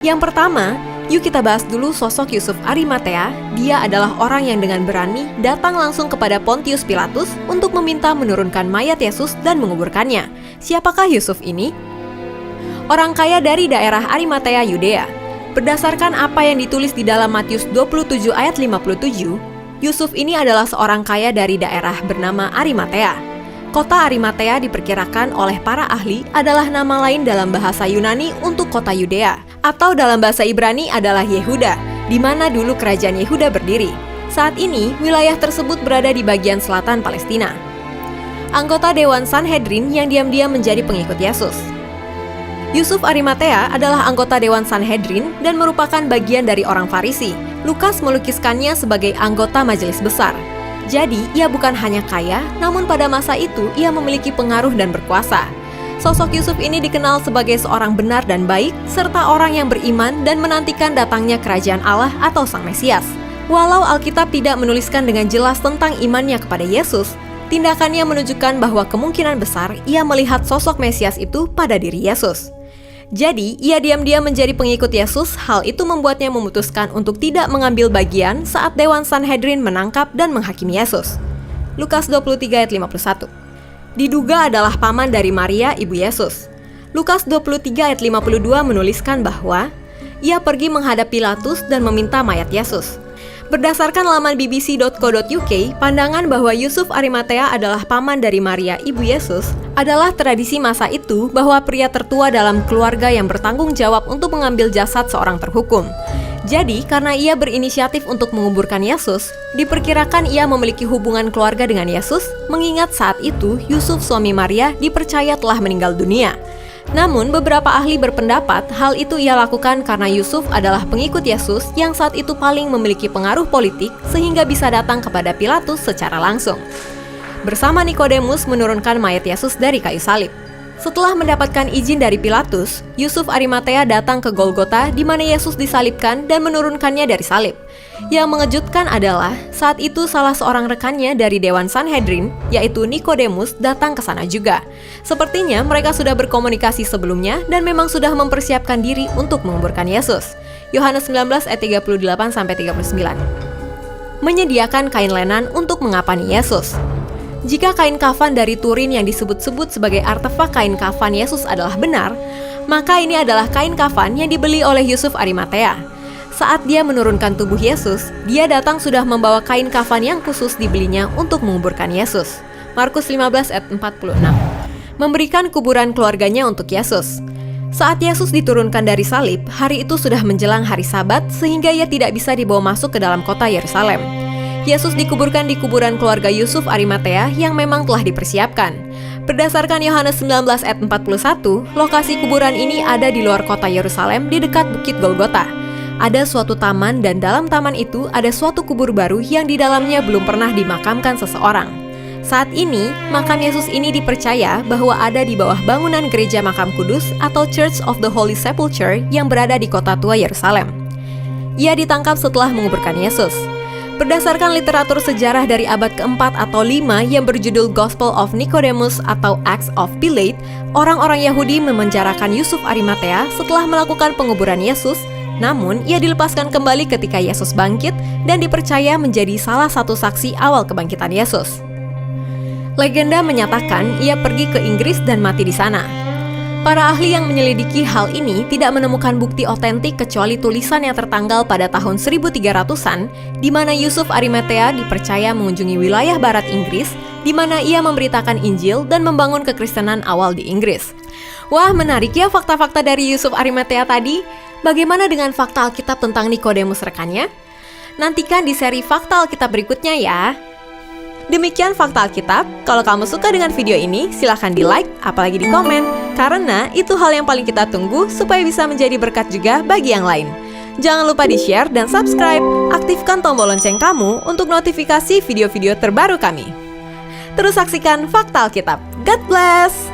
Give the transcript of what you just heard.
Yang pertama, yuk kita bahas dulu sosok Yusuf Arimatea. Dia adalah orang yang dengan berani datang langsung kepada Pontius Pilatus untuk meminta menurunkan mayat Yesus dan menguburkannya. Siapakah Yusuf ini? Orang kaya dari daerah Arimatea, Yudea. Berdasarkan apa yang ditulis di dalam Matius 27 ayat 57, Yusuf ini adalah seorang kaya dari daerah bernama Arimatea. Kota Arimatea diperkirakan oleh para ahli adalah nama lain dalam bahasa Yunani untuk kota Yudea, atau dalam bahasa Ibrani adalah Yehuda, di mana dulu kerajaan Yehuda berdiri. Saat ini, wilayah tersebut berada di bagian selatan Palestina. Anggota Dewan Sanhedrin yang diam-diam menjadi pengikut Yesus. Yusuf Arimatea adalah anggota Dewan Sanhedrin dan merupakan bagian dari orang Farisi. Lukas melukiskannya sebagai anggota majelis besar. Jadi, ia bukan hanya kaya, namun pada masa itu ia memiliki pengaruh dan berkuasa. Sosok Yusuf ini dikenal sebagai seorang benar dan baik, serta orang yang beriman dan menantikan datangnya kerajaan Allah atau Sang Mesias. Walau Alkitab tidak menuliskan dengan jelas tentang imannya kepada Yesus, tindakannya menunjukkan bahwa kemungkinan besar ia melihat sosok Mesias itu pada diri Yesus. Jadi, ia diam-diam menjadi pengikut Yesus. Hal itu membuatnya memutuskan untuk tidak mengambil bagian saat Dewan Sanhedrin menangkap dan menghakimi Yesus. Lukas 23 ayat 51. Diduga adalah paman dari Maria, ibu Yesus. Lukas 23 ayat 52 menuliskan bahwa ia pergi menghadap Pilatus dan meminta mayat Yesus. Berdasarkan laman bbc.co.uk, pandangan bahwa Yusuf Arimatea adalah paman dari Maria, ibu Yesus, adalah tradisi masa itu bahwa pria tertua dalam keluarga yang bertanggung jawab untuk mengambil jasad seorang terhukum. Jadi, karena ia berinisiatif untuk menguburkan Yesus, diperkirakan ia memiliki hubungan keluarga dengan Yesus, mengingat saat itu Yusuf suami Maria dipercaya telah meninggal dunia. Namun, beberapa ahli berpendapat hal itu ia lakukan karena Yusuf adalah pengikut Yesus yang saat itu paling memiliki pengaruh politik sehingga bisa datang kepada Pilatus secara langsung. Bersama Nikodemus menurunkan mayat Yesus dari kayu salib. Setelah mendapatkan izin dari Pilatus, Yusuf Arimatea datang ke Golgota di mana Yesus disalibkan dan menurunkannya dari salib. Yang mengejutkan adalah saat itu salah seorang rekannya dari Dewan Sanhedrin, yaitu Nikodemus, datang ke sana juga. Sepertinya mereka sudah berkomunikasi sebelumnya dan memang sudah mempersiapkan diri untuk menguburkan Yesus. Yohanes 19 ayat 38-39. Menyediakan kain lenan untuk mengapani Yesus. Jika kain kafan dari Turin yang disebut-sebut sebagai artefak kain kafan Yesus adalah benar, maka ini adalah kain kafan yang dibeli oleh Yusuf Arimatea. Saat dia menurunkan tubuh Yesus, dia datang sudah membawa kain kafan yang khusus dibelinya untuk menguburkan Yesus. Markus 15 ayat 46. Memberikan kuburan keluarganya untuk Yesus. Saat Yesus diturunkan dari salib, hari itu sudah menjelang hari Sabat sehingga ia tidak bisa dibawa masuk ke dalam kota Yerusalem. Yesus dikuburkan di kuburan keluarga Yusuf Arimatea yang memang telah dipersiapkan. Berdasarkan Yohanes 19 ayat 41, lokasi kuburan ini ada di luar kota Yerusalem di dekat Bukit Golgota. Ada suatu taman dan dalam taman itu ada suatu kubur baru yang di dalamnya belum pernah dimakamkan seseorang. Saat ini, makam Yesus ini dipercaya bahwa ada di bawah bangunan gereja makam kudus atau Church of the Holy Sepulchre yang berada di kota tua Yerusalem. Ia ditangkap setelah menguburkan Yesus. Berdasarkan literatur sejarah dari abad keempat atau 5 yang berjudul Gospel of Nicodemus atau Acts of Pilate, orang-orang Yahudi memenjarakan Yusuf Arimatea setelah melakukan penguburan Yesus, namun ia dilepaskan kembali ketika Yesus bangkit dan dipercaya menjadi salah satu saksi awal kebangkitan Yesus. Legenda menyatakan ia pergi ke Inggris dan mati di sana. Para ahli yang menyelidiki hal ini tidak menemukan bukti otentik kecuali tulisan yang tertanggal pada tahun 1300-an, di mana Yusuf Arimatea dipercaya mengunjungi wilayah barat Inggris, di mana ia memberitakan Injil dan membangun kekristenan awal di Inggris. Wah, menarik ya fakta-fakta dari Yusuf Arimatea tadi. Bagaimana dengan fakta Alkitab tentang Nikodemus rekannya? Nantikan di seri Fakta Alkitab berikutnya ya. Demikian Fakta Alkitab. Kalau kamu suka dengan video ini, silahkan di-like, apalagi di komen. Karena itu hal yang paling kita tunggu supaya bisa menjadi berkat juga bagi yang lain. Jangan lupa di-share dan subscribe. Aktifkan tombol lonceng kamu untuk notifikasi video-video terbaru kami. Terus saksikan Fakta Alkitab. God bless!